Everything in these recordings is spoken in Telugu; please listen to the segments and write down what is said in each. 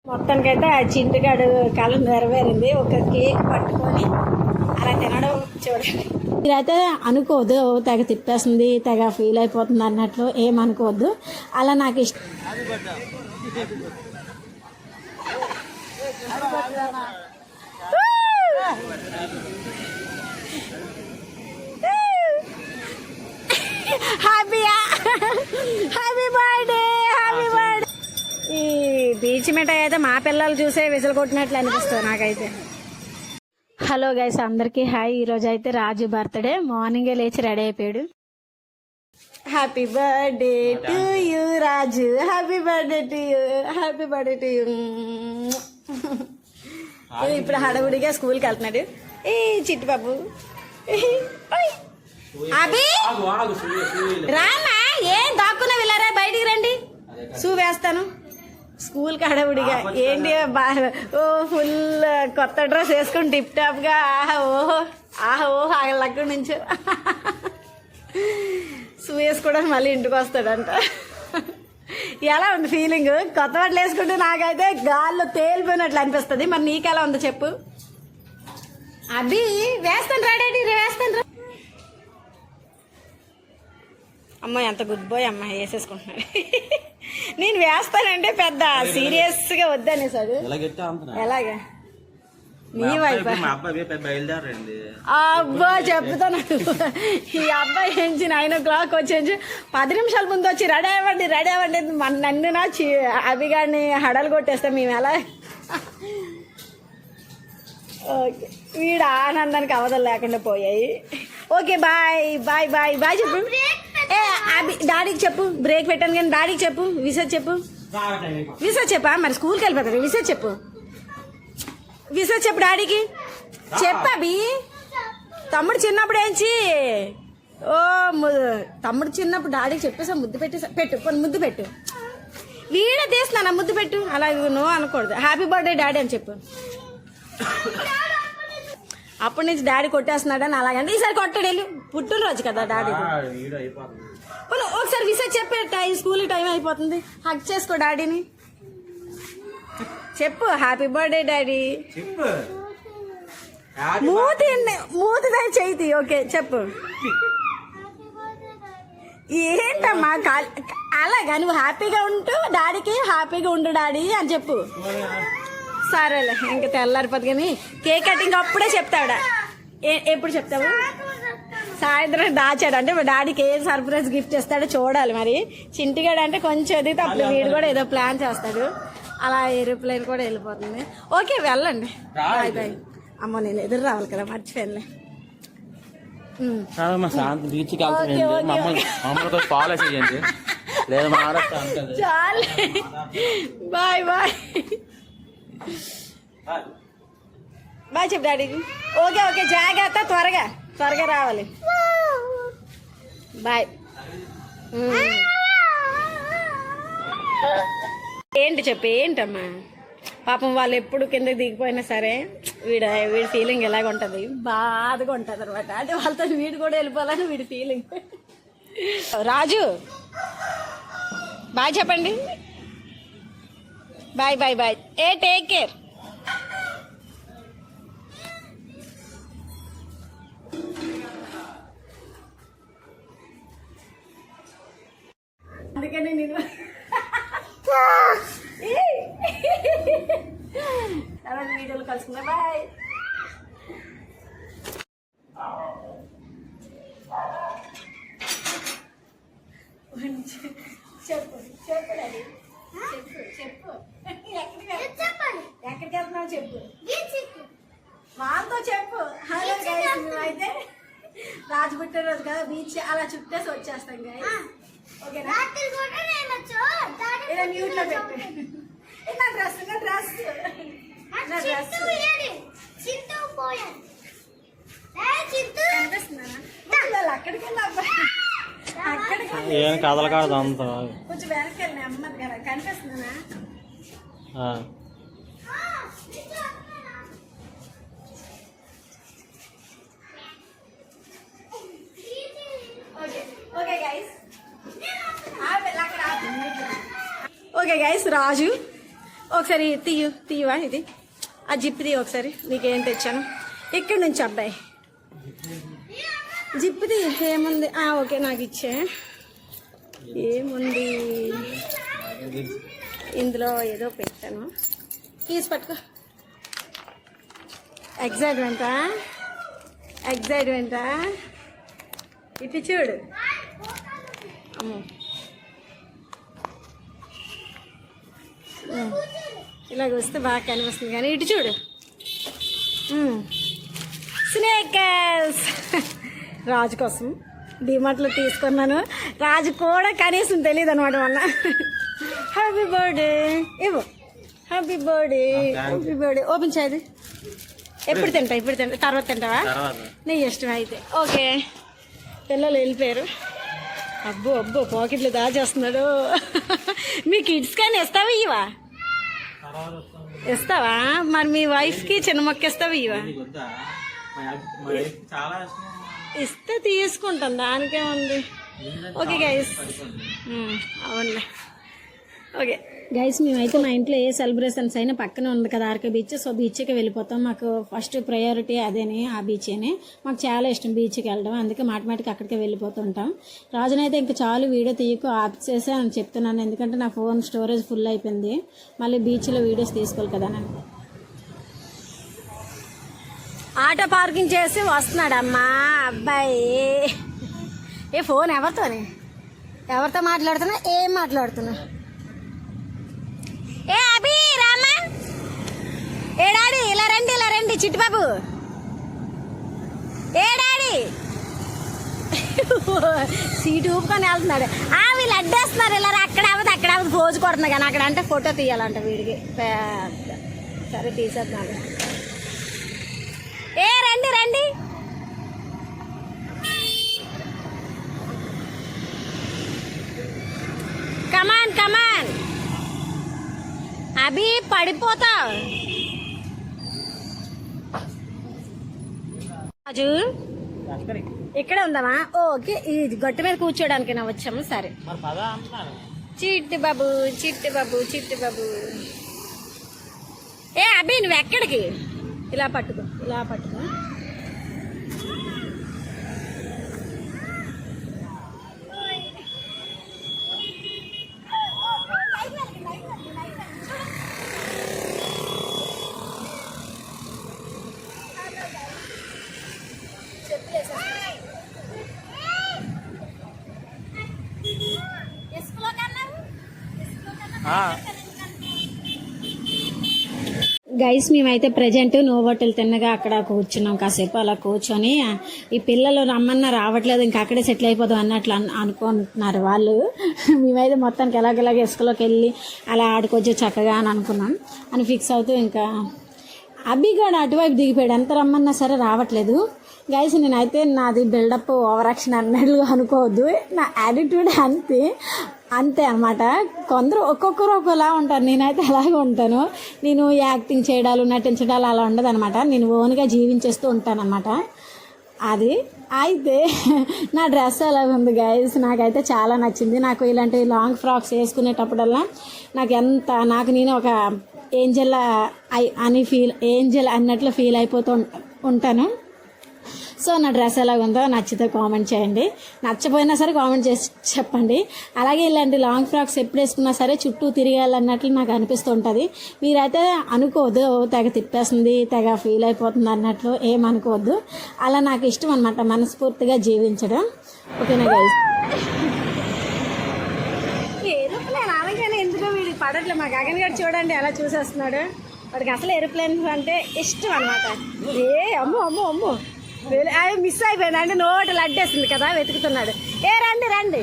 మొత్తానికైతే ఆ చింటుగాడు కళ నెరవేరింది. ఒక కేక్ పట్టుకొని అలా తినడం చూడండి. మీరైతే అనుకోవద్దు తెగ తిప్పేస్తుంది, తెగ ఫీల్ అయిపోతుంది అన్నట్లు ఏమనుకోవద్దు. అలా నాకు ఇష్టం. హ్యాపీయా, హ్యాపీ బర్త్డే, హ్యాపీ బర్త్డే. ఈ బీచ్ మిఠాయి అయితే మా పిల్లలు చూసే విసులు కొట్టినట్లు అనిపిస్తుంది నాకైతే. హలో గైస్, అందరికీ హాయ్. ఈరోజు అయితే రాజు బర్త్డే. మార్నింగే లేచి రెడీ అయిపోయాడు. Happy birthday to you Raju, happy birthday to you, happy birthday to you. ఇప్పుడు హడవుడిగా స్కూల్కి వెళ్తున్నాడు. ఏ చిట్టు బాబు, అభి రామా, ఏం దాక్కున్నా వెళ్ళారా, బయటికి రండి, షూ వేస్తాను. స్కూల్కి హడవుడిగా ఏంటి ఓ ఫుల్ కొత్త డ్రెస్ వేసుకుని టిప్ టాప్గా ఓహో అక్కడి నుంచి షూ వేసుకోవడానికి మళ్ళీ ఇంటికి వస్తాడంట. ఎలా ఉంది ఫీలింగ్? కొత్త బట్టలు వేసుకుంటే నాకైతే గాల్లో తేలిపోయినట్లు అనిపిస్తుంది. మరి నీకెలా ఉందో చెప్పు. అభి వేస్తాను రా డాడీ, వేస్తాను రా. అమ్మ ఎంత గుడ్ బాయ్ అమ్మ, వేసేసుకుంటున్నాడు. నేను వేస్తానంటే పెద్ద సీరియస్ గా వద్దనేసాడు. ఎలాగా నీ వైపు అబ్బా చెప్తాను. ఈ అబ్బాయి ఏంచి 9 o'clock వచ్చేసి 10 నిమిషాల ముందు వచ్చి రెడీ అవ్వండి నన్ను నా అభిగాడిని హడలు కొట్టేస్తాం మేము. ఎలా ఓకే, వీడు ఆనందానికి అవధలు లేకుండా పోయాయి. Okay bye bye bye bye చెప్పు. ఏ అభి డాడీకి చెప్పు, బ్రేక్ పెట్టాను కానీ డాడీకి చెప్పు, విసర్ చెప్పు. విసర్ చెప్పా, మరి స్కూల్కి వెళ్ళిపోతాడు. విసర్ చెప్పు, విసర్ చెప్పు డాడీకి చెప్పు. అభి తమ్ముడు చిన్నప్పుడు ఏంచి తమ్ముడు చిన్నప్పుడు డాడీకి చెప్పేసా, ముద్దు పెట్టు కొన్ని ముద్దు పెట్టు. వీడే తీస్తున్నా ముద్దు పెట్టు, అలా నో అనకూడదు. హ్యాపీ బర్త్డే డాడీ అని చెప్పు. అప్పటి నుంచి డాడీ కొట్టేస్తున్నాడని అలాగంటే ఈసారి కొట్టాడు. వెళ్ళి పుట్టినరోజు కదా డాడీ. ఒకసారి విసర్ చెప్పే, టైం స్కూల్ టైం అయిపోతుంది. హక్ చేసుకో డాడీని, చెప్పు హ్యాపీ బర్త్డే డాడీ. మూతి చేయి. ఓకే చెప్పు. ఏంటమ్మా అలాగా నువ్వు హ్యాపీగా ఉంటూ డాడీకి హ్యాపీగా ఉండు డాడీ అని చెప్పు. సరేలే, ఇంకా తెల్లారిపోద్ది. కానీ కేక్ కటింగ్ అప్పుడే చెప్తాడా? ఎప్పుడు చెప్తావు? సాయంత్రం దాచాడు అంటే మా డాడీకి ఏం సర్ప్రైజ్ గిఫ్ట్ చేస్తాడో చూడాలి. మరి చింటిగాడు అంటే కొంచెం ఎదిగితే అప్పుడు వీడు కూడా ఏదో ప్లాన్ చేస్తాడు. అలా ఏరోప్లేన్ కూడా వెళ్ళిపోతుంది. ఓకే వెళ్ళండి, బాయ్ బాయ్. అమ్మో నేను ఎదురు రావాలి కదా, మర్చిపోయానులే. చాలే, బాయ్ బాయ్ బాయ్ చెప్పు డాడీకి. ఓకే జాగ్రత్త, త్వరగా రావాలి. బాయ్. ఏంటి చెప్పు, ఏంటమ్మా? పాపం వాళ్ళు ఎప్పుడు కిందకి దిగిపోయినా సరే వీడి ఫీలింగ్ ఎలాగ ఉంటుంది, బాధగా ఉంటుంది అనమాట. అంటే వాళ్ళతో వీడు కూడా వెళ్ళిపోవాలని వీడి ఫీలింగ్. రాజు బాయ్ చెప్పండి. Bye bye bye. Take care. అందుకని నేను తర్వాత వీడియోలు కలుసుకున్నా. బాయ్. చెప్పు డాడీ, చెప్పు ఎక్కడికి వెళ్తున్నావు చెప్పు, వాళ్ళతో చెప్పు. హలో గైస్, మేమైతే రాజు పుట్టినరోజు కదా, బీచ్ అలా చుట్టేసి వచ్చేస్తాం గైస్. ఓకేనా? ఇలా మ్యూట్ లో పెట్టు. నా డ్రెస్ అక్కడికి కథలు కాదు అంత కొంచెం వెనక్కి వెళ్ళి అమ్మది కదా, కనిపిస్తున్నానా? ఓకే గైస్, రాజు ఒకసారి తీయవా ఇది ఆ జిప్ తీ ఒకసారి. నీకేం తెచ్చాను ఇక్కడి నుంచి అబ్బాయి జిప్ది ఏముంది? ఓకే నాకు ఇచ్చే. ఏముంది ఇందులో? ఏదో పెట్టాను. కీస్ పట్టుకో. ఎగ్జైట్మెంటా ఇటు చూడు. అమ్మో ఇలాగ వస్తే బాగా కనిపిస్తుంది కానీ ఇటు చూడు. స్నేకర్స్ రాజు కోసం డిమార్ట్లో తీసుకున్నాను. రాజు కూడా కనీసం తెలియదు అనమాట వల్ల. హ్యాపీ బర్త్డే ఇవ్వు. హ్యాపీ బర్త్డే ఓపెన్ చేయదు. ఎప్పుడు తింటా? తర్వాత తింటావా? నీ ఇష్టం అయితే. ఓకే పిల్లలు వెళ్ళిపోయారు. అబ్బో పాకెట్లు దాచేస్తున్నాడు. మీ కిడ్స్ కానీ ఇస్తావా ఇవా? ఇస్తావా? మరి మీ వైఫ్కి చిన్న మొక్క ఇస్తావా ఇవా? ఇస్తే తీసుకుంటాం, దానికేముంది. ఓకే గైస్, అవునులే. ఓకే గైస్, మేమైతే మా ఇంట్లో ఏ సెలబ్రేషన్స్ అయినా పక్కనే ఉంది కదా ఆర్కే బీచ్. సో బీచ్కి వెళ్ళిపోతాం. మాకు ఫస్ట్ ప్రయారిటీ అదేనే, ఆ బీచేనే. మాకు చాలా ఇష్టం బీచ్కి వెళ్ళడం, అందుకే మాటిమాటికి అక్కడికే వెళ్ళిపోతుంటాం. రాజునైతే ఇంకా చాలు వీడియో తీయకు ఆఫ్ చేసే అని చెప్తున్నాను, ఎందుకంటే నా ఫోన్ స్టోరేజ్ ఫుల్ అయిపోయింది. మళ్ళీ బీచ్లో వీడియోస్ తీసుకోవాలి కదా నేను. ఆటో పార్కింగ్ చేసి వస్తున్నాడమ్మా అబ్బాయి. ఫోన్ ఎవరితో మాట్లాడుతున్నా? ఏం మాట్లాడుతున్నా? అభి రామా, ఏ డాడీ ఇలా రండి చిట్టుబాబు. ఏ డాడీ సీటు ఊపుకొని వెళ్తున్నాడు. వీళ్ళు అడ్డేస్తున్నారు. ఇలా అక్కడ అవ్వదు పోజు కొడుతున్నా కానీ అక్కడ అంటే ఫోటో తీయాలంట వీడికి. సరే తీసేస్తున్నాడు. రండి కమాన్ అభి పడిపోతావు. రాజు ఇక్కడే ఉందామా? ఓకే, ఈ గట్టు మీద కూర్చోడానికి నా వచ్చాము. సరే చిట్టి బాబు. అభి నువ్వు ఎక్కడికి? ఇలా పట్టుకో. గైస్, మేమైతే ప్రజెంట్ నోవోటల్ తిన్నగా అక్కడ కూర్చున్నాం. కాసేపు అలా కూర్చొని ఈ పిల్లలు రమ్మన్నా రావట్లేదు, ఇంకా అక్కడే సెటిల్ అయిపోదాం అన్నట్లు అనుకుంటున్నారు వాళ్ళు. మేమైతే మొత్తానికి ఎలాగెలాగ ఇసుకలోకి వెళ్ళి అలా ఆడుకోవచ్చు చక్కగా అని అనుకున్నాం అని ఫిక్స్ అవుతూ ఇంకా అభిగాడు అటువైపు దిగిపోయాడు. ఎంత రమ్మన్నా సరే రావట్లేదు. గైస్, నేనైతే నాది బిల్డప్ ఓవర్ యాక్షన్ అన్నట్లుగా అనుకోవద్దు, నా యాటిట్యూడ్ అంతే అనమాట. కొందరు ఒక్కొక్కరు ఒక్కోలా ఉంటారు, నేనైతే అలాగే ఉంటాను. నేను యాక్టింగ్ చేయడాలు నటించడాలు అలా ఉండదు అనమాట. నేను ఓన్గా జీవించేస్తూ ఉంటాను అనమాట. అది అయితే నా డ్రెస్ ఎలా ఉంది గైస్, నాకైతే చాలా నచ్చింది. నాకు ఇలాంటి లాంగ్ ఫ్రాక్స్ వేసుకునేటప్పుడల్లా నాకు నేను ఒక ఏంజల్ అన్నట్లు ఫీల్ అయిపోతూ ఉంటాను. సో నా డ్రెస్ ఎలా ఉందో నచ్చితే కామెంట్ చేయండి, నచ్చపోయినా సరే కామెంట్ చేసి చెప్పండి. అలాగే ఇలాంటి లాంగ్ ఫ్రాక్స్ ఎప్పుడు వేసుకున్నా సరే చుట్టూ తిరిగేయాలన్నట్లు నాకు అనిపిస్తూ ఉంటుంది. మీరైతే అనుకోవద్దు తెగ తిప్పేస్తుంది, తెగ ఫీల్ అయిపోతుంది అన్నట్లు ఏమనుకోవద్దు. అలా నాకు ఇష్టం అనమాట, మనస్ఫూర్తిగా జీవించడం. ఓకేనా గైస్? ఏరోప్లేన్ అనగానే ఎందుకో వీడికి పడట్లే. మా గగన్ గారు చూడండి ఎలా చూసేస్తున్నాడు. వాడికి అసలు ఏరోప్లేన్స్ అంటే ఇష్టం అనమాట. అమ్మో అది మిస్ అయిపోయింది అంటే నోటి లడ్డేస్తుంది కదా, వెతుకుతున్నాడు. రండి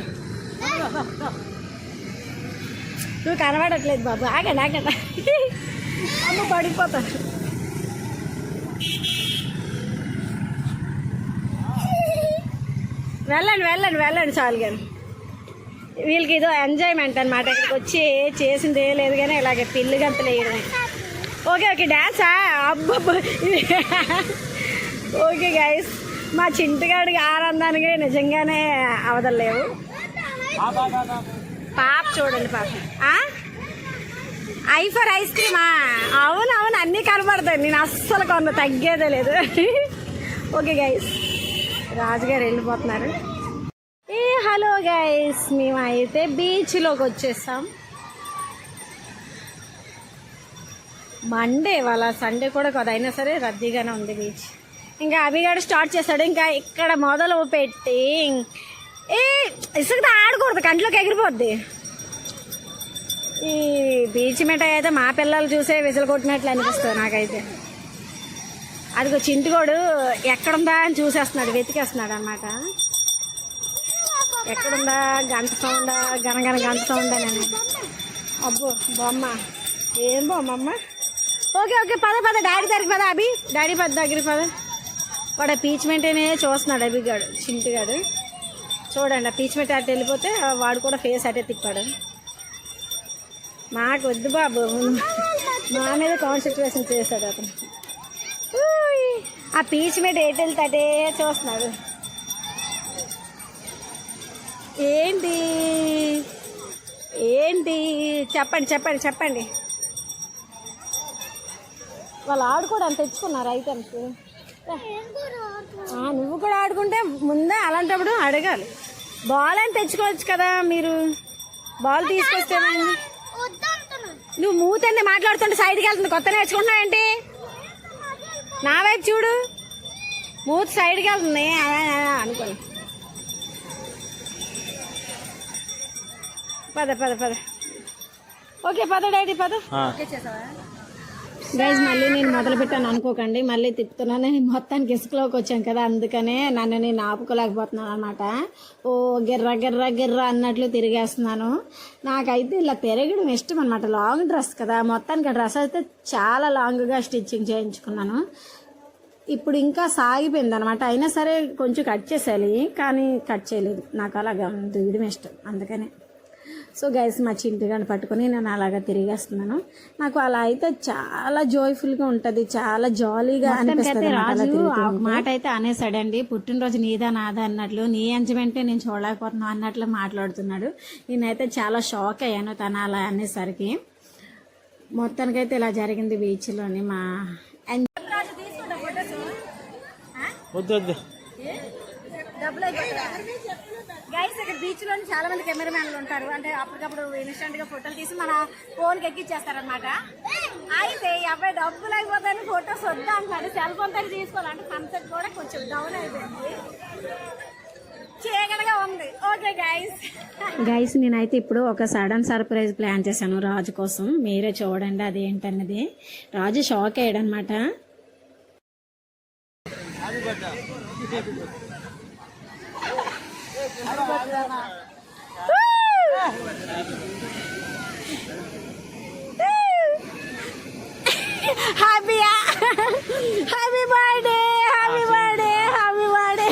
నువ్వు కనబడట్లేదు బాబు. ఆగండి అమ్మ పడిపోతాను. వెళ్ళండి చాలు. కానీ వీళ్ళకి ఇదో ఎంజాయ్మెంట్ అనమాట. ఇక్కడికి వచ్చి చేసింది ఏ లేదు కానీ ఇలాగే పిల్లి గంతలు వేయడమే. ఓకే డాన్సా? అబ్బబ్బ. ఓకే గైస్, మా చింటుగాడికి ఆనందానికి నిజంగానే అవదలేవు. పాప చూడండి, పాప ఐ ఫర్ ఐస్ క్రీమా? అవునవును, అన్నీ కనబడతాయి. నేను అస్సలు కొంత తగ్గేదే లేదు. ఓకే గైస్, రాజుగారు వెళ్ళిపోతున్నారు. హలో గైస్, మేమైతే బీచ్లోకి వచ్చేసాం. మండే వాళ్ళ, సండే కూడా కదా, అయినా సరే రద్దీగానే ఉంది బీచ్. ఇంకా అభిగాడు స్టార్ట్ చేస్తాడు. ఇంకా ఇక్కడ మొదలు పెట్టి ఇసుకతో ఆడకూడదు, కంట్లోకి ఎగిరిపోద్ది. ఈ బీచ్ మిఠాయి అయితే మా పిల్లలు చూసే విసులు కొట్టినట్లు అనిపిస్తుంది నాకైతే. అదిగో చింటిగోడు ఎక్కడుందా అని చూసేస్తున్నాడు, వెతికేస్తున్నాడు అనమాట. ఎక్కడుందా, గంట సౌండా, గనగన గంట సౌండా అని. అబ్బో బొమ్మ, ఏం బొమ్మ అమ్మ. ఓకే ఓకే, పద పద, డాడీ దగ్గరికి పద. అభి, డాడీ పద దగ్గరికి పద. వాడు ఆ పీచ్ మిఠాయినే చూస్తున్నాడు అభిగాడు, చింటిగాడు. చూడండి, ఆ పీచ్ మిఠాయి అటు వెళ్ళిపోతే వాడు కూడా ఫేస్ అటే తిప్పాడు. మాకు వద్దు బాబు, మా మీద కాన్సన్ట్రేషన్ చేశాడు అతను. ఆ పీచ్ మీద ఎటు వెళ్తాడే చూస్తున్నాడు. ఏంటి ఏంటి చెప్పండి చెప్పండి చెప్పండి. వాళ్ళు ఆడుకోవడానికి తెచ్చుకున్నారు ఐటమ్స్. నువ్వు కూడా ఆడుకుంటే ముందే అలాంటప్పుడు అడగాలి. బాల్ అని తెచ్చుకోవచ్చు కదా మీరు. బాల్ తీసుకొస్తే నువ్వు మూతండి మాట్లాడుతుంటే సైడ్కి వెళ్తుంది. కొత్త నేర్చుకుంటున్నావేంటి? నా వైపు చూడు, మూత సైడ్కి వెళ్తుంది అనుకోని. పద పద పద. ఓకే పద డాడీ పద. గైజ్, మళ్ళీ నేను మొదలు పెట్టాను అనుకోకండి, మళ్ళీ తిప్పుతున్నాను. మొత్తానికి ఇసుకలోకి వచ్చాను కదా, అందుకనే నన్ను నేను ఆపుకోలేకపోతున్నాను అనమాట. ఓ గిర్ర గిర్ర గిర్ర అన్నట్లు తిరిగేస్తున్నాను. నాకైతే ఇలా తిరగడం ఇష్టం అనమాట. లాంగ్ డ్రెస్ కదా, మొత్తానికి డ్రెస్ అయితే చాలా లాంగ్గా స్టిచ్చింగ్ చేయించుకున్నాను. ఇప్పుడు ఇంకా సాగిపోయింది అనమాట. అయినా సరే కొంచెం కట్ చేసేయాలి, కానీ కట్ చేయలేదు. నాకు అలాగా దిగడం ఇష్టం, అందుకనే. సో గైస్, మా చింటిగాని పట్టుకొని నేను అలాగా తిరిగేస్తున్నాను. నాకు అలా అయితే చాలా జాయ్ఫుల్గా ఉంటుంది, చాలా జాలీగా అనిపిస్తుంది. రాజు మాట అయితే అనేసాడండి, పుట్టినరోజు నీదా నాదా అన్నట్లు, నీ ఎంజాయ్మెంటే నేను చూడలేకపోతున్నాను అన్నట్లు మాట్లాడుతున్నాడు. నేనైతే చాలా షాక్ అయ్యాను తను అలా అనేసరికి. మొత్తానికైతే ఇలా జరిగింది బీచ్లోని మా గైస్. ఇక్కడ బీచ్ లో చాలా మంది కెమెరామ్యాన్లు ఉంటారు, అంటే అప్పటికప్పుడు ఇన్స్టెంట్ గా ఫోటోలు తీసి మన ఫోన్ కి ఎక్కిచ్చేస్తారనమాట. అయితే అబ్బాయి డబ్బులు అయిపోతాయని ఫొటోస్ వద్దా అంటున్నాడు. సెల్ ఫోన్ తో తీసుకోవాలంటే సన్సెట్ కూడా కొంచెం డౌన్ అయిపోయింది, చీకటిగా ఉంది. ఓకే గైస్, నేనైతే ఇప్పుడు ఒక సడన్ సర్ప్రైజ్ ప్లాన్ చేశాను రాజు కోసం. మీరే చూడండి అదేంటన్నది. రాజు షాక్ అయ్యాడు అనమాట. హ్యాపీయా, happy birthday, happy birthday, happy birthday.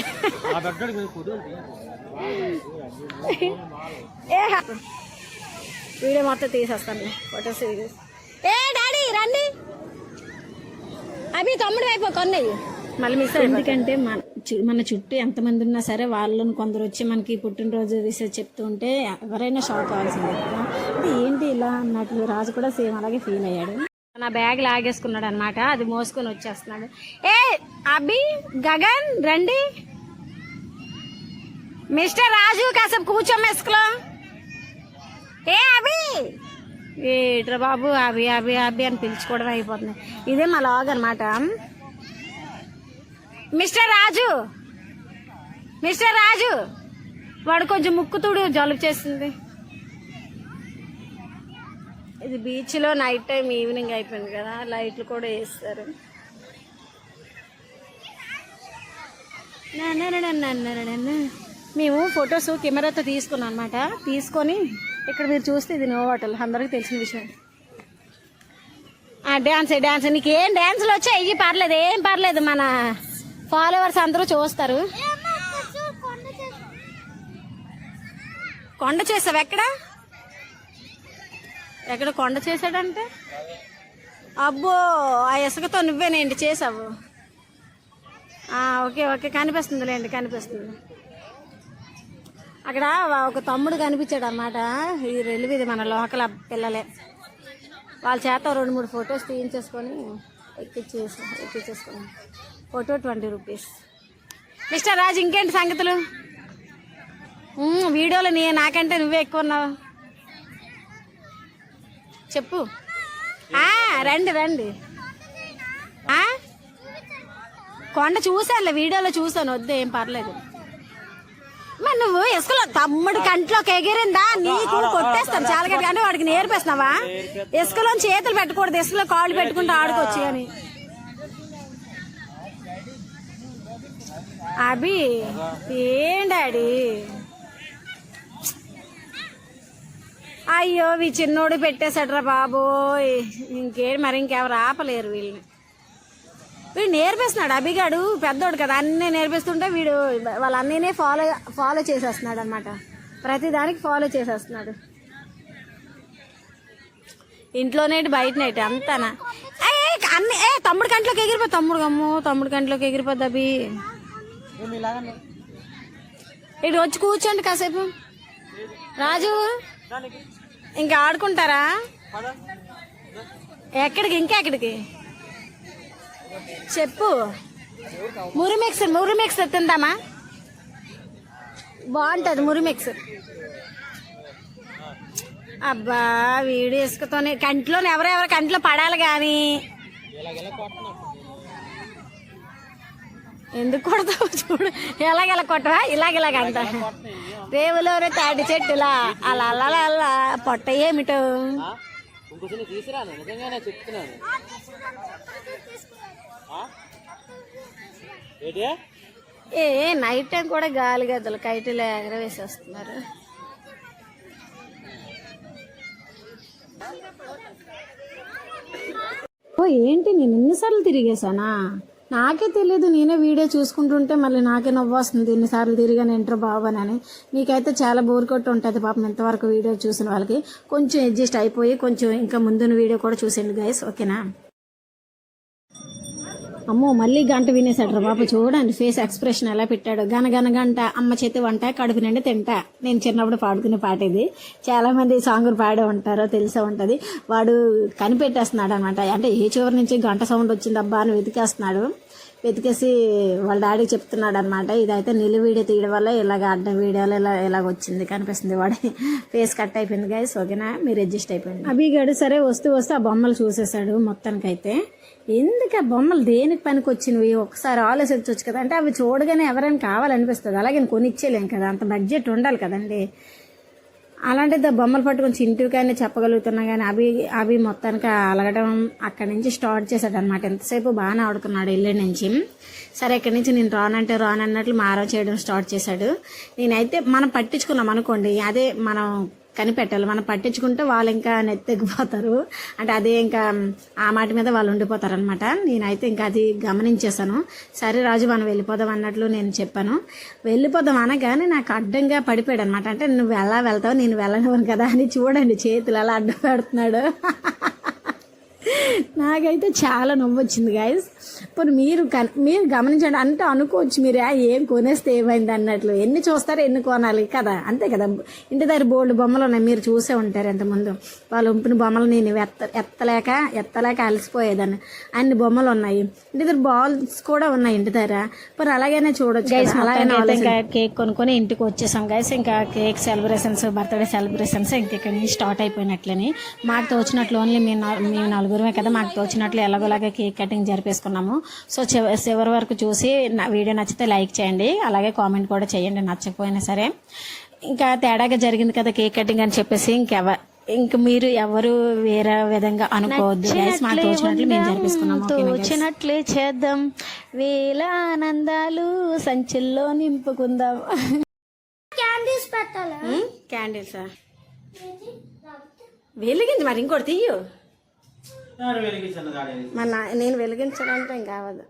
Video మొత్తం తీసేస్తాను, ఫోటోస్. ఏ డాడీ రండి, అవి తమ్ముడు వైపు కొన్నయ్యి మళ్ళీ మిస్. ఎందుకంటే మన చుట్టూ ఎంతమంది ఉన్నా సరే వాళ్ళని కొందరు వచ్చి మనకి పుట్టినరోజు విషయం చెప్తూ ఉంటే ఎవరైనా షాక్ అవ్వాల్సిందే కదా. అది ఏంటి ఇలా అన్నట్లు రాజు కూడా సేమ్ అలాగే ఫీల్ అయ్యాడు. నా బ్యాగ్ లాగేసుకున్నాడు అనమాట, అది మోసుకొని వచ్చేస్తున్నాడు. ఏ అభి, గగన్ రండి. మిస్టర్ రాజు కాసేపు కూర్చోమ్మ ఇసుకలో. ఏ అభి, ఏట్రా బాబు, అభి అభి అభి అని పిలుచుకోవడం అయిపోతుంది. ఇదే మా లాగ్ అనమాట. మిస్టర్ రాజు, మిస్టర్ రాజు, వాడు కొంచెం ముక్కుతుడు, జలుబు చేస్తుంది. ఇది బీచ్లో నైట్ టైం, ఈవినింగ్ అయిపోయింది కదా, లైట్లు కూడా వేస్తారు. మేము ఫొటోస్ కెమెరాతో తీసుకున్నాం అనమాట. తీసుకొని ఇక్కడ మీరు చూస్తే ఇది నో హోటల్, అందరికీ తెలిసిన విషయం. డ్యాన్స్ నీకు ఏం డ్యాన్సులు వచ్చాయి, ఇవి పర్లేదు, ఏం పర్లేదు, మన ఫాలోవర్స్ అందరూ చూస్తారు. కొండ చేసావు? ఎక్కడ ఎక్కడ కొండ చేశాడంటే? అబ్బో, ఆ ఇసుకతో నువ్వేనేంటి చేసావు? ఓకే ఓకే, కనిపిస్తుందిలేండి, కనిపిస్తుంది. అక్కడ ఒక తమ్ముడు కనిపించాడు అన్నమాట. ఈ రెల్లివిది మన లోకల్ పిల్లలే, వాళ్ళ చేత 2-3 ఫొటోస్ తీయించేసుకొని ఎక్కించేసుకున్నాం. Photo 20 rupees. మిస్టర్ రాజ్, ఇంకేంటి సంగతులు? వీడియోలో నాకంటే నువ్వే ఎక్కువ ఉన్నావు. చెప్పు. రండి రండి. కొండ చూసానులే, వీడియోలో చూసాను. వద్దు, ఏం పర్లేదు. మరి నువ్వు ఇసుకలో తమ్ముడి కంట్లోకి ఎగిరిందా నీకు కొట్టేస్తాను చాలా గట్టిగా. అంటే వాడికి నేర్పిస్తున్నావా? ఇసుకలో చేతులు పెట్టకూడదు, ఇసుకలో కాళ్ళు పెట్టుకుంటూ ఆడుకోవచ్చు అని. అభి ఏం డాడీ? అయ్యో వీ చిన్నోడు పెట్టేశాడ్రా బాబోయ్. మరి ఇంకెవరు ఆపలేరు వీళ్ళని. వీడు నేర్పిస్తున్నాడు అభిగాడు, పెద్దోడు కదా, అన్నీ నేర్పిస్తుంటే వీడు వాళ్ళ అన్నీనే ఫాలో చేసేస్తున్నాడు అనమాట. ప్రతిదానికి ఫాలో చేసేస్తున్నాడు. ఇంట్లోనే బయటనేటి అంతానా. అన్ని తమ్ముడి కంట్లోకి ఎగిరిపోద్ది. తమ్ముడి కంట్లోకి ఎగిరిపోద్ది అభి. ఇటు వచ్చి కూర్చోండి కాసేపు. రాజు ఇంకా ఆడుకుంటారా? ఎక్కడికి? ఇంకెక్కడికి చెప్పు. మురిమిక్స్ తిందామా? బాగుంటుంది మురిమిక్స్. అబ్బా వీడు ఇసుకతోనే కంట్లో ఎవరెవరి కంట్లో పడాలి కానీ ఎందుకు కొడతావు చూడు. ఎలాగెలా కొట్టవా? ఇలాగ అంట. రేవులోనే తాటి చెట్టులా అలా అలా అలా పొట్ట ఏమిటో. నైట్ టైం కూడా గాలి గద్దలు కైటీలు ఎగరవేసేస్తున్నారు. ఏంటి నేను ఎన్నిసార్లు తిరిగేసానా? నాకే తెలియదు. నేనే వీడియో చూసుకుంటుంటే మళ్ళీ నాకే నవ్వు వస్తుంది. ఎన్నిసార్లు తిరిగాను ఎంటర్ బాబానని. మీకైతే చాలా బోర్ కొట్టు ఉంటుంది పాపం ఎంతవరకు వీడియో చూసిన వాళ్ళకి. కొంచెం అడ్జస్ట్ అయిపోయి కొంచెం ఇంకా ముందున్న వీడియో కూడా చూసేయండి గైస్, ఓకేనా? అమ్మో మళ్ళీ గంట వినేసాడు బాబు. చూడండి ఫేస్ ఎక్స్ప్రెషన్ ఎలా పెట్టాడు. గంట అమ్మ చేతి వంట కడుపు నిండి తింటా. నేను చిన్నప్పుడు పాడుకునే పాట ఇది. చాలా మంది సాంగులు పాడే ఉంటారో తెలిసే ఉంటది. వాడు కనిపెట్టేస్తున్నాడు అనమాట. అంటే ఏ చివరి నుంచి గంట సౌండ్ వచ్చింది అబ్బా అని వెతికేసి వాళ్ళ డాడీకి చెప్తున్నాడు అనమాట. ఇదైతే నిలు వీడియో తీయడం వల్ల ఇలాగ అడ్డ వీడియోలో ఇలాగ వచ్చింది కనిపిస్తుంది. వాడి ఫేస్ కట్ అయిపోయింది గైస్, ఓకేనా? మీరు అడ్జస్ట్ అయిపోయింది. అభిగాడు సరే వస్తూ ఆ బొమ్మలు చూసేసాడు. మొత్తానికైతే ఎందుకు ఆ బొమ్మలు దేనికి పనికి వచ్చినవి ఒకసారి ఆలోచించవచ్చు కదా. అంటే అవి చూడగానే ఎవరైనా కావాలనిపిస్తుంది. అలాగే కొనిచ్చేలేం కదా, అంత బడ్జెట్ ఉండాలి కదండి. అలాంటిది బొమ్మలు పట్టుకొని చింటూకైనా చెప్పగలుగుతున్నా కానీ అవి మొత్తానికి అలగడం అక్కడి నుంచి స్టార్ట్ చేశాడు అనమాట. ఎంతసేపు బాగానే ఆడుకున్నాడు ఇళ్ళ నుంచి. సరే ఇక్కడి నుంచి నేను రానన్నట్లు మారవ చేయడం స్టార్ట్ చేశాడు. నేనైతే మనం పట్టించుకున్నాం అనుకోండి, అదే మనం కనిపెట్టాలి. మనం పట్టించుకుంటే వాళ్ళు ఇంకా నెత్తెగిపోతారు. అంటే అదే ఇంకా ఆ మాట మీద వాళ్ళు ఉండిపోతారు అనమాట. నేనైతే ఇంకా అది గమనించేశాను. సరే రాజు మనం వెళ్ళిపోదాం అన్నట్లు నేను చెప్పాను. వెళ్ళిపోదాం అనగానే నాకు అడ్డంగా పడిపోయాడు అనమాట. అంటే నువ్వు ఎలా వెళ్తావు, నేను వెళ్ళనివ్వను కదా అని. చూడండి చేతులు అలా అడ్డం పెడుతున్నాడు. నాకైతే చాలా నవ్వు వచ్చింది గైస్. ఇప్పుడు మీరు గమనించండి. అంటే అనుకోవచ్చు మీరు ఏం కొనేస్తే ఏమైంది అన్నట్లు. ఎన్ని చూస్తారో ఎన్ని కొనాలి కదా, అంతే కదా. ఇంటి దగ్గర బోల్డ్ బొమ్మలు ఉన్నాయి, మీరు చూసే ఉంటారు ఎంతమంది. వాళ్ళు ఉంపిన బొమ్మలు నేను ఎత్తలేక అలసిపోయేదాన్ని. అన్ని బొమ్మలు ఉన్నాయి. ఇంటి దగ్గర బాల్స్ కూడా ఉన్నాయి ఇంటి దగ్గర. మరి అలాగైనా చూడొచ్చు గైస్. అలాగే కేక్ కొనుక్కొని ఇంటికి వచ్చేసాం గైస్. ఇంకా కేక్ సెలబ్రేషన్స్, బర్త్డే సెలబ్రేషన్స్ ఇక్కడ నుంచి స్టార్ట్ అయిపోయినట్లని. మాకు తోచినట్లు ఓన్లీ మేము నలుగురమే కదా, మాకు తోచినట్లు ఎలాగోలాగా కేక్ కటింగ్ జరిపేసుకున్నాము. సో చివరి వరకు చూసి నా వీడియో నచ్చితే లైక్ చేయండి, అలాగే కామెంట్ కూడా చేయండి నచ్చకపోయినా సరే. ఇంకా తేడాగా జరిగింది కదా కేక్ కటింగ్ అని చెప్పేసి ఇంక మీరు ఎవరు వేరే విధంగా అనుకోవద్దు. మాకు తోచినట్లు మేము జరిపేసుకున్నాము. తోచినట్లే చేద్దాం, వేల ఆనందాలు సంచుల్లో నింపుకుందాం. క్యాండిల్స్ వెలిగింది, మరి ఇంకోటి తీయు. నేను వెలిగించాలంటే ఇంకా అవ్వదు.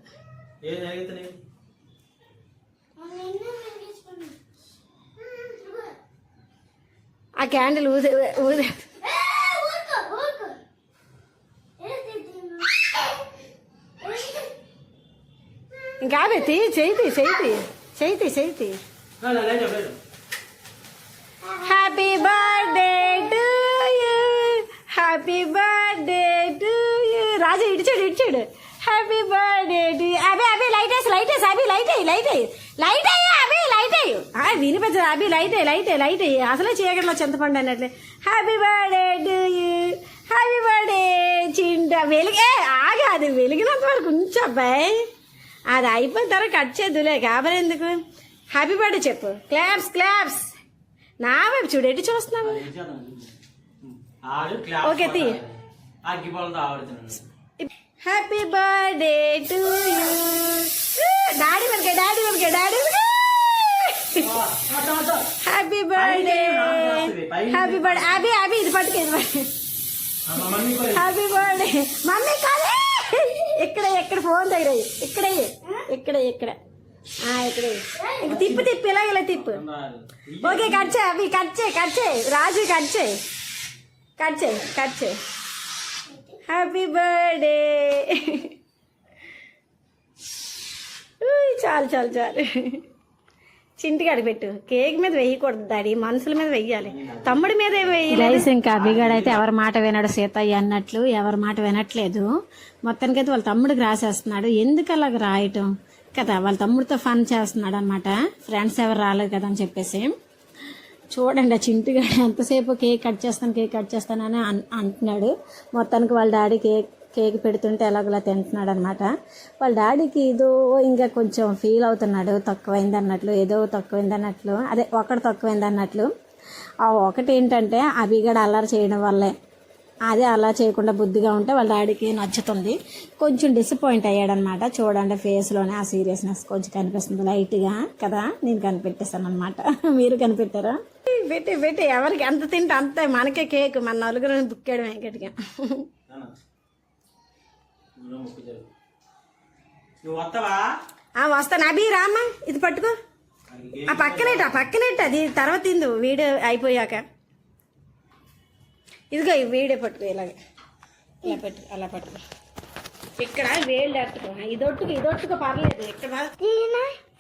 ఆ క్యాండిల్ ఊదే ఇంకా చేయి. Happy birthday to you, happy birthday Raju ఇడిచాడు happy birthday to Abhi light వేసి అభి లైట్ అయ్యి అభి లైట్ అయ్యి వినిపించదు అభి లైట్ అయ్యి అసలే చీకట్లో చింతపండు అన్నట్లే happy birthday to you happy birthday Chinta వెలిగే ఆగా అది వెలిగినంత వరకు ఉంచు అబ్బాయి అది అయిపోయిన తర్వాత కట్ చేద్దులే కాబట్టి ఎందుకు హ్యాపీ బర్త్డే చెప్పు క్లాప్స్ నా వైపు చూడు ఎటు చూస్తున్నావు ఓకే తీ happy birthday to you daddy వరకే హ్యాపీ బర్త్డే అభి ఇది పట్టుకే హ్యాపీ బర్త్డే మమ్మీ కాదు ఎక్కడ ఫోన్ దగ్గర ఇక్కడ ఇక్కడ ఇంక తిప్పు ఇలా తిప్పు ఓకే కట్ చేయి అవి కట్ చేయి రాజు కట్ చేయి హ్యాపీ బర్త్డే చాలు చింటిగాడి పెట్టు కేక్ మీద వేయకూడదు డాడీ మనుషుల మీద వెయ్యాలి తమ్ముడి మీద వేయాలి ఇంకా అభిగాడైతే ఎవరి మాట వినడు సీతయ్య అన్నట్లు ఎవరి మాట వినట్లేదు మొత్తానికైతే వాళ్ళ తమ్ముడికి రాసేస్తున్నాడు ఎందుకు అలాగ రాయటం కదా వాళ్ళ తమ్ముడితో ఫన్ చేస్తున్నాడు అనమాట ఫ్రెండ్స్ ఎవరు రాలేదు కదా అని చెప్పేసి చూడండి ఆ చింటిగాడు ఎంతసేపు కేక్ కట్ చేస్తానని అంటున్నాడు మొత్తానికి వాళ్ళ డాడీ కేక్ పెడుతుంటే ఎలాగోలా తింటున్నాడు అనమాట వాళ్ళ డాడీకి ఏదో ఇంకా కొంచెం ఫీల్ అవుతున్నాడు తక్కువైందన్నట్లు అదే ఒకటి తక్కువైందన్నట్లు ఆ ఒకటి ఏంటంటే అభిగాడు అల్లరి చేయడం వల్లే అదే అలా చేయకుండా బుద్ధిగా ఉంటే వాళ్ళ డాడీకి నచ్చుతుంది కొంచెం డిసప్పాయింట్ అయ్యాడనమాట చూడండి ఫేస్లోనే ఆ సీరియస్నెస్ కొంచెం కనిపిస్తుంది లైట్గా కదా నేను కనిపెట్టేస్తాను అనమాట మీరు కనిపెట్టారా పెట్టి ఎవరికి ఎంత తింటే అంతే మనకే కేక్ మన నలుగురు బుక్కేయడం గట్టిగా వస్తాను అభి రామ్మా ఇది పట్టుకో ఆ పక్కనేట అది తర్వాత తిందు వీడియో అయిపోయాక ఇదిగో ఈ వీడియో పట్టుకో ఇలా పెట్టు అలా పట్టుకో ఇక్కడ వేళ్ళు అట్టుకో ఇదొట్టుకో పర్లేదు ఇక్కడ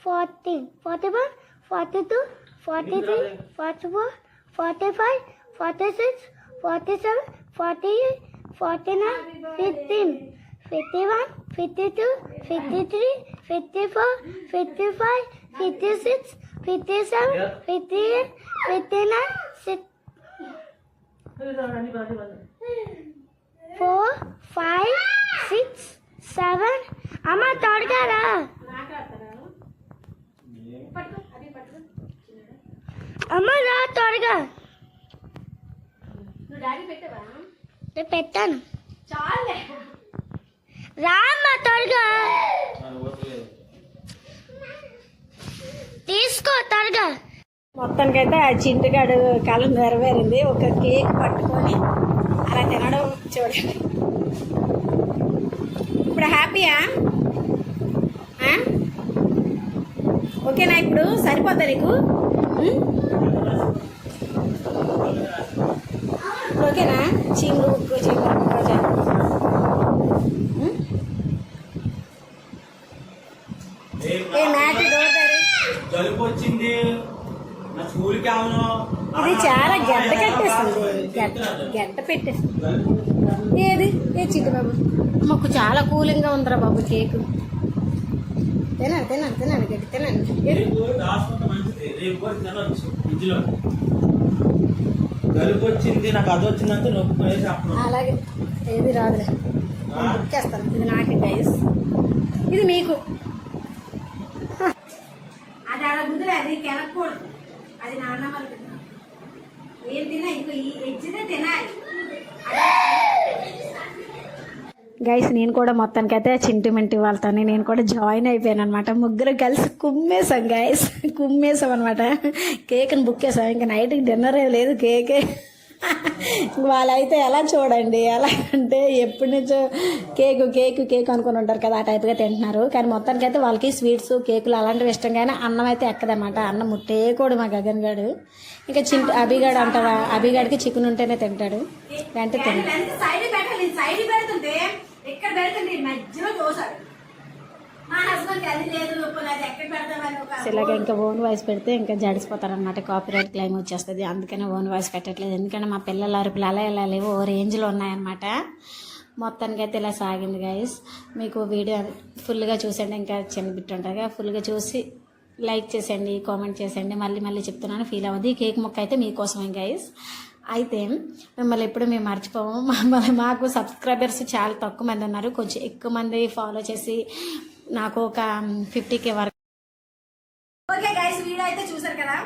40, 41, 42, 43, 44, 45, 46, 47, 48, 49, 50, 51, 52, 53, 54, 55, 56, 57, 58, 59, 4, 5, 6, 7. అమ్మ తొడగారా అమ్మ రా త్వరగా నేను పెట్టాను రా అమ్మ త్వరగా తీసుకో త్వరగా మొత్తానికైతే ఆ చింటిగాడు కళ నెరవేరింది ఒక కేక్ పట్టుకొని అలా తినడం చూడండి ఇప్పుడు హ్యాపీయా ఓకేనా ఇప్పుడు సరిపోతా నీకు ఓకేనా చింగు ఇది చాలా గడ్డ కట్టేస్తుంది గడ్డ పెట్టేస్తుంది ఏది చిట్టు బాబు మాకు చాలా కూలింగ్గా ఉందిరా బాబు కేకు తినండి గడ్డి తినండి అలాగే ఏది రాదులే బుక్కేస్తాను ఇది నాకు గైస్ ఇది మీకు అది అలా ముందు అది కెనకూడదు అది నాన్న వాళ్ళకి ఏం తిన్నా ఇంకో ఈ ఎగ్జితే తినాలి గైస్ నేను కూడా మొత్తానికైతే చింటిమెంటి వాళ్ళతోని నేను కూడా జాయిన్ అయిపోయాను అనమాట ముగ్గురు కలిసి కుమ్మేసాం అనమాట కేక్ని బుక్ చేసాం ఇంకా నైట్కి డిన్నర్ లేదు కేకే వాళ్ళైతే ఎలా చూడండి ఎలా అంటే ఎప్పటి నుంచో కేక్ అనుకుని ఉంటారు కదా ఆ టైప్గా తింటున్నారు కానీ మొత్తానికైతే వాళ్ళకి స్వీట్స్ కేకులు అలాంటివి ఇష్టం కానీ అన్నం అయితే ఎక్కదన్నమాట అన్నం ముట్టేకోడు మా గగన్ గాడు ఇంకా అభిగాడు అంటారా అభిగాడికి చికెన్ ఉంటేనే తింటాడు అంటే ఇలాగ ఇంకా ఓన్ వాయిస్ పెడితే ఇంకా జడిసిపోతారనమాట కాపీరైట్ క్లెయిమ్ వచ్చేస్తుంది అందుకనే ఓన్ వాయిస్ పెట్టట్లేదు ఎందుకంటే మా పిల్లల అరుపులు అలా ఇలా లేవు ఓ రేంజ్లో ఉన్నాయన్నమాట మొత్తానికి అయితే ఇలా సాగింది గైస్. మీకు వీడియో ఫుల్గా చూసండి, ఇంకా చిన్న బిట్ ఉంటుంది కదా, ఫుల్గా చూసి లైక్ చేసేయండి, కామెంట్ చేసేయండి. మళ్ళీ మళ్ళీ చెప్తున్నాను, ఫీల్ అవ్వద్దు. ఈ కేక్ ముక్క అయితే మీకోసమే గైస్. అయితే మిమ్మల్ని ఎప్పుడు మేము మర్చిపోము. మాకు సబ్స్క్రైబర్స్ చాలా తక్కువ మంది ఉన్నారు, కొంచెం ఎక్కువ మంది ఫాలో చేసి నాకు ఒక 50K వరకు. ఓకే గైస్, వీడియో అయితే చూసారు కదా.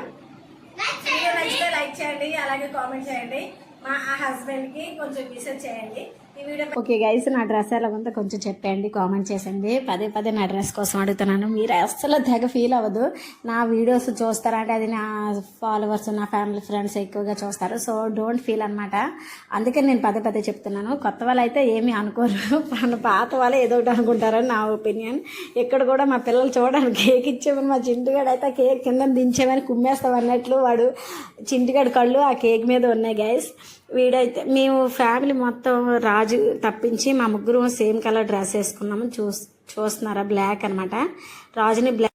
వీడియో నచ్చితే లైక్ చేయండి, అలాగే కామెంట్ చేయండి. మా హస్బెండ్కి కొంచెం మెసేజ్ చేయండి ఈ వీడియో. ఓకే గైస్, నా డ్రెస్ ఎలా ఉందో కొంచెం చెప్పండి, కామెంట్ చేసండి. పదే పదే నా డ్రెస్ కోసం అడుగుతున్నాను. మీరు అస్సలు తెగ ఫీల్ అవ్వదు. నా వీడియోస్ చూస్తారంటే అది నా ఫాలోవర్స్, నా ఫ్యామిలీ ఫ్రెండ్స్ ఎక్కువగా చూస్తారు. సో డోంట్ ఫీల్ అనమాట. అందుకే నేను పదే పదే చెప్తున్నాను. కొత్త వాళ్ళు అయితే ఏమీ అనుకోరు, పాత వాళ్ళు ఏదో ఒకటి అనుకుంటారని నా ఒపీనియన్. ఇక్కడ కూడా మా పిల్లలు చూడడానికి కేక్ ఇచ్చేమని మా చింటిగాడు అయితే కేక్ కింద దించేమని కుమ్మేస్తాం అన్నట్లు వాడు చింటిగాడు కళ్ళు ఆ కేక్ మీద ఉన్నాయి గైస్. వీడైతే మేము ఫ్యామిలీ మొత్తం రాజు తప్పించి మా ముగ్గురు సేమ్ కలర్ డ్రెస్ వేసుకున్నాము. చూస్తున్నారా, బ్లాక్ అనమాట. రాజుని బ్లాక్